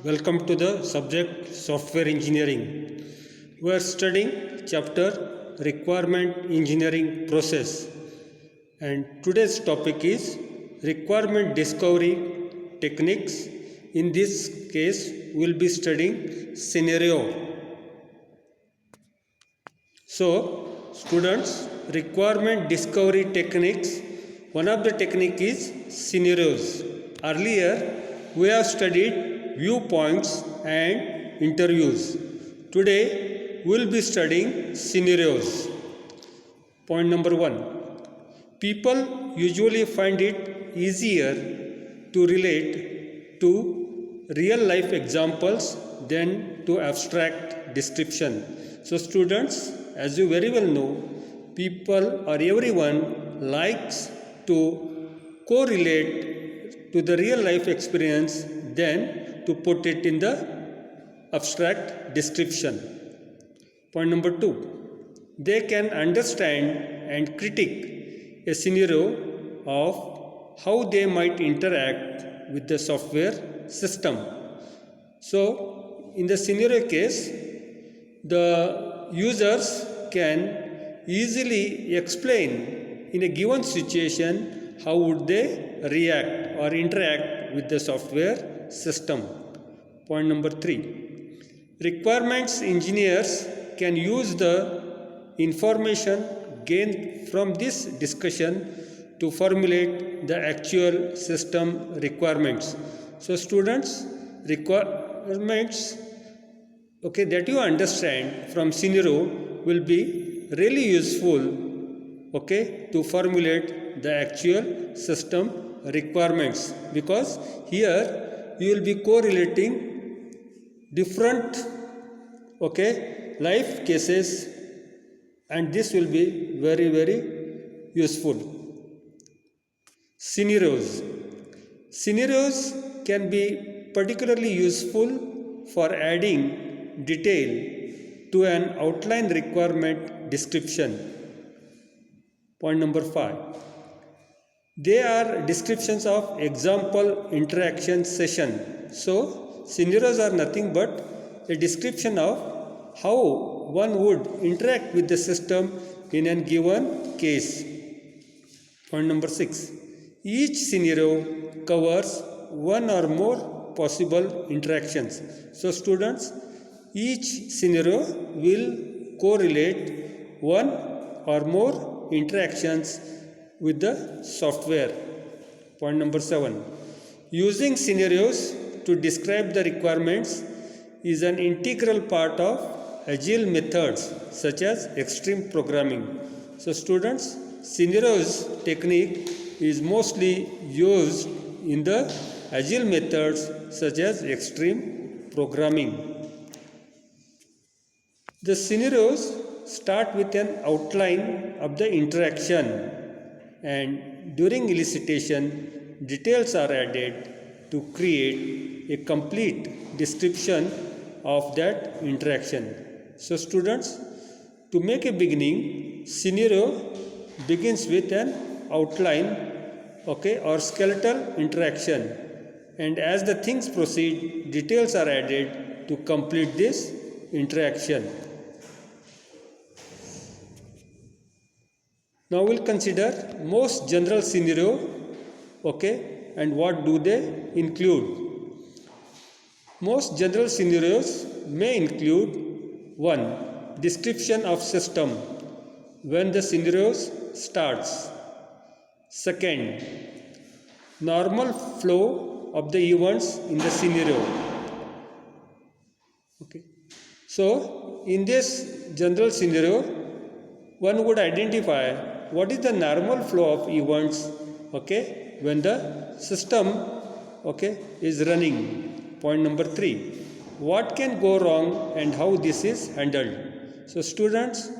Welcome to the subject Software Engineering. We are studying chapter Requirement Engineering Process, and today's topic is Requirement Discovery Techniques. In this case, we will be studying scenario. So, students, requirement discovery techniques, one of the technique is scenarios. Earlier, we have studied viewpoints and interviews. Today, we will be studying scenarios. Point number 1. People usually find it easier to relate to real life examples than to abstract description. So students, as you very well know, people or everyone likes to correlate to the real life experience than to put it in the abstract description. Point number 2. They can understand and critique a scenario of how they might interact with the software system. So, in the scenario case, the users can easily explain in a given situation how would they react or interact with the software system. Point number 3. Requirements engineers can use the information gained from this discussion to formulate the actual system requirements. So students, requirements that you understand from scenario will be really useful to formulate the actual system requirements, because here you will be correlating different life cases, and this will be very useful. Scenarios can be particularly useful for adding detail to an outline requirement description. Point number 5. They are descriptions of example interaction session. So, scenarios are nothing but a description of how one would interact with the system in a given case. Point number 6. Each scenario covers one or more possible interactions. So, students, each scenario will correlate one or more interactions with the software. Point number 7. Using scenarios to describe the requirements is an integral part of agile methods such as extreme programming. So students, scenarios technique is mostly used in the agile methods such as extreme programming. The scenarios start with an outline of the interaction, and during elicitation, details are added to create a complete description of that interaction. So students, to make a beginning, scenario begins with an outline or skeletal interaction, and as the things proceed, details are added to complete this interaction. Now we will consider most general scenario, and what do they include. Most general scenarios may include 1. Description of system when the scenario starts. 2. Normal flow of the events in the scenario. So in this general scenario, one would identify what is the normal flow of events when the system is running. Point number 3. What can go wrong and how this is handled. So students,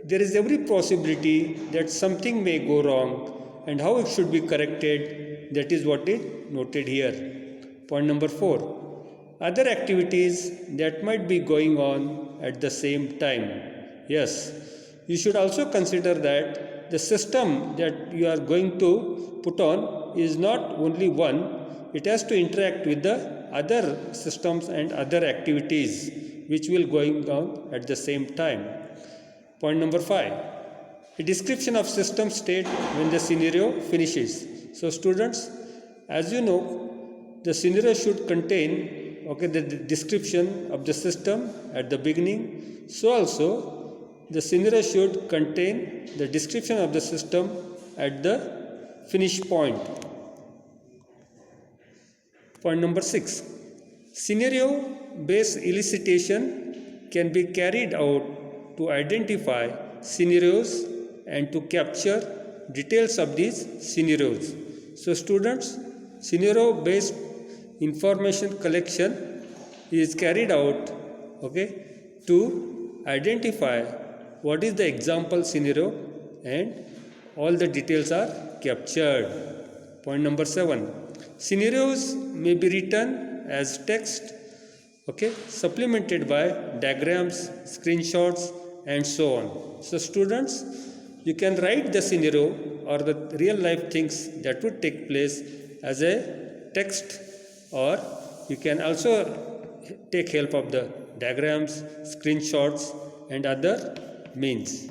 there is every possibility that something may go wrong, and how it should be corrected, that is what is noted here. Point number 4. Other activities that might be going on at the same time. Yes, you should also consider that the system that you are going to put on is not only one, it has to interact with the other systems and other activities which will going on at the same time. Point number 5, a description of system state when the scenario finishes. So students, as you know, the scenario should contain the description of the system at the beginning. So also the scenario should contain the description of the system at the finish point. Point number 6, scenario based elicitation can be carried out to identify scenarios and to capture details of these scenarios. So students, scenario based information collection is carried out to identify what is the example scenario and all the details are captured. Point number 7, scenarios may be written as text, supplemented by diagrams, screenshots and so on. So students, you can write the scenario or the real life things that would take place as a text, or you can also take help of the diagrams, screenshots and other means.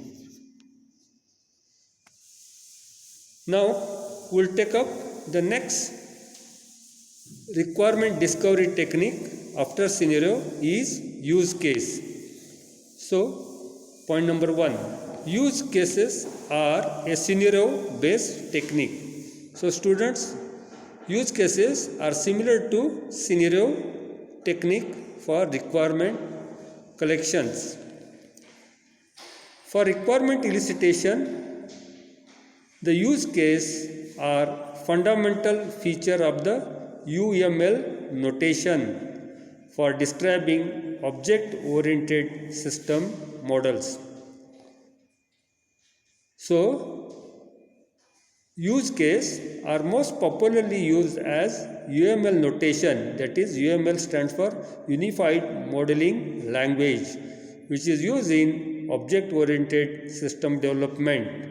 Now we'll take up the next requirement discovery technique after scenario is use case. So point number 1, use cases are a scenario based technique. So students, use cases are similar to scenario technique for requirement collections. For requirement elicitation, the use case are fundamental feature of the UML notation for describing object-oriented system models. So, use case are most popularly used as UML notation, that is UML stands for Unified Modeling Language, which is used in object-oriented system development.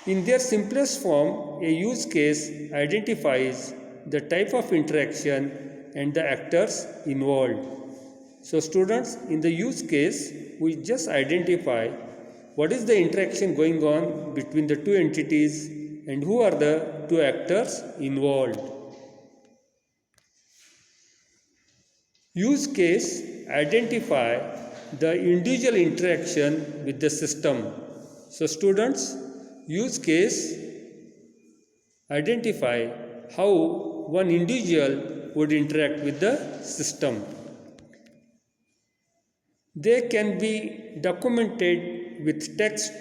In their simplest form, a use case identifies the type of interaction and the actors involved. So students, in the use case, we just identify what is the interaction going on between the two entities and who are the two actors involved. Use case identify the individual interaction with the system. So students, use case identify how one individual would interact with the system. They can be documented with text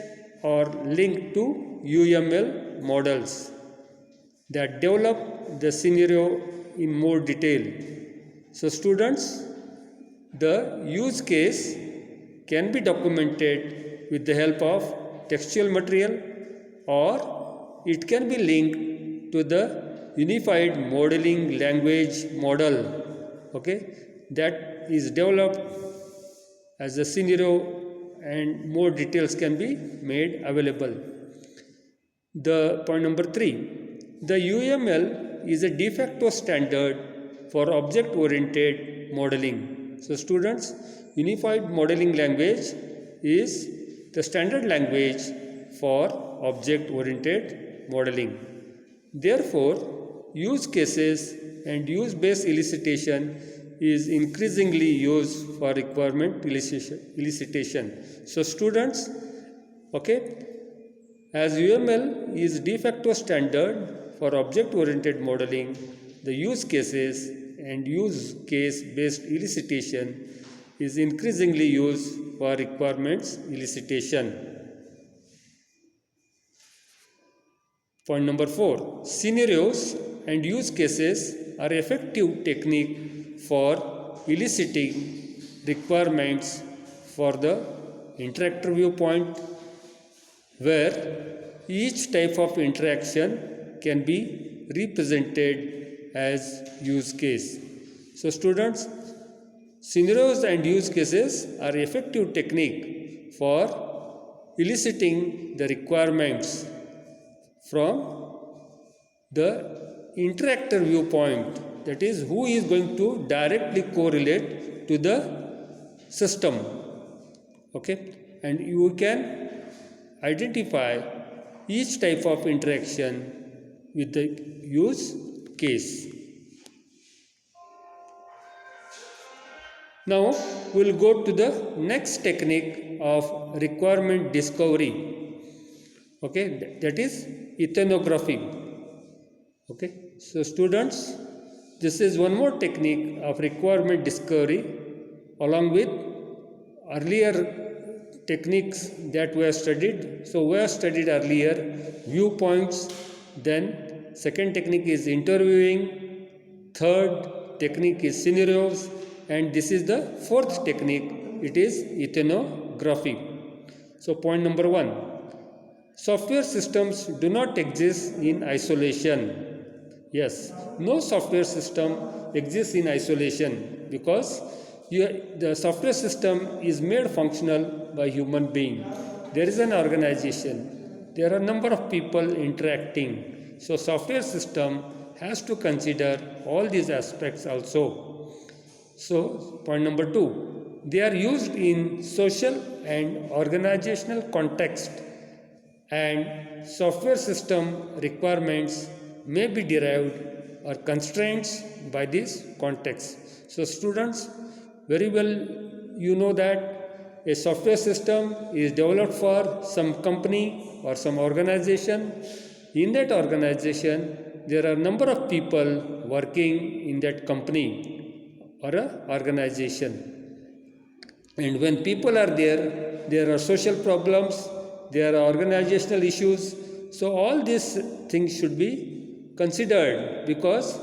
or linked to UML models that develop the scenario in more detail. So students, the use case can be documented with the help of textual material, or it can be linked to the unified modeling language model that is developed as a scenario, and more details can be made available. The point number 3, the UML is a de facto standard for object oriented modeling. So students, unified modeling language is the standard language for object oriented modeling. Therefore, use cases and use based elicitation is increasingly used for requirement elicitation. So students, as UML is de facto standard for object oriented modeling, the use cases and use case based elicitation is increasingly used for requirements elicitation. Point number 4, scenarios and use cases are effective technique for eliciting requirements for the interactor viewpoint, where each type of interaction can be represented as use case. So students, scenarios and use cases are effective technique for eliciting the requirements from the interactor viewpoint that is, who is going to directly correlate to the system. Okay, and you can identify each type of interaction with the use case. Now we will go to the next technique of requirement discovery. Okay, that is ethnography. Okay, so students, this is one more technique of requirement discovery along with earlier techniques that we have studied. So we have studied earlier viewpoints, then second technique is interviewing, third technique is scenarios, and this is the fourth technique, it is ethnography. So point number 1, software systems do not exist in isolation. Yes, no software system exists in isolation because the software system is made functional by human being. There is an organization, there are a number of people interacting. So software system has to consider all these aspects also. So point number 2, they are used in social and organizational context, and software system requirements may be derived or constraints by this context. So students, very well you know that a software system is developed for some company or some organization. In that organization, there are a number of people working in that company or a organization. And when people are there are social problems, there are organizational issues. So all these things should be considered because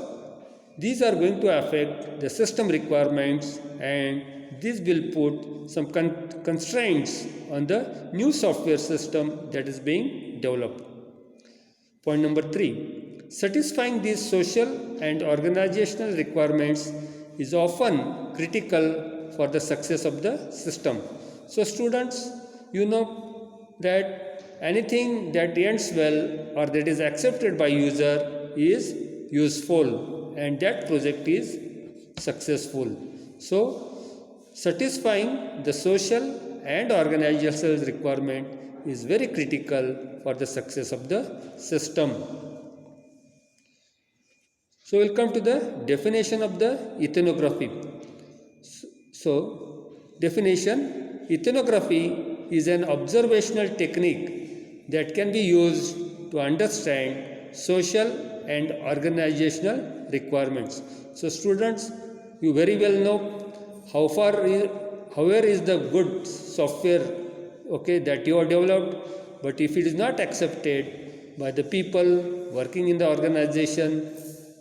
these are going to affect the system requirements, and this will put some constraints on the new software system that is being developed. Point number 3, satisfying these social and organizational requirements is often critical for the success of the system. So students, you know that anything that ends well or that is accepted by user is useful, and that project is successful. So satisfying the social and organizational requirement is very critical for the success of the system. So we'll come to the definition of the ethnography. So definition, ethnography is an observational technique that can be used to understand social and organizational requirements. So students, you very well know where is the good software, okay, that you have developed, but if it is not accepted by the people working in the organization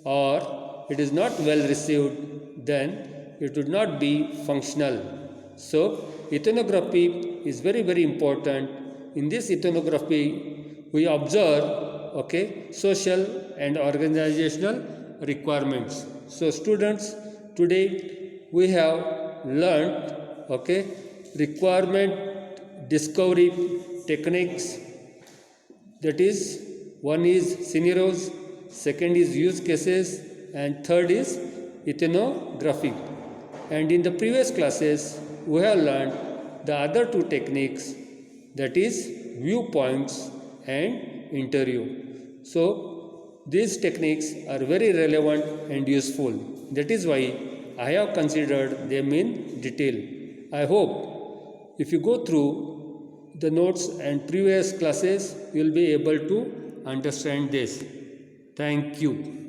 or it is not well received, then it would not be functional. So ethnography is very, very important. In this ethnography, we observe, okay, social and organizational requirements. So students, today we have learned, okay, requirement discovery techniques. That is, one is scenarios, second is use cases, and third is ethnography. And in the previous classes, we have learned the other two techniques, that is viewpoints and interview. So these techniques are very relevant and useful. That is why I have considered them in detail. I hope if you go through the notes and previous classes, you will be able to understand this. Thank you.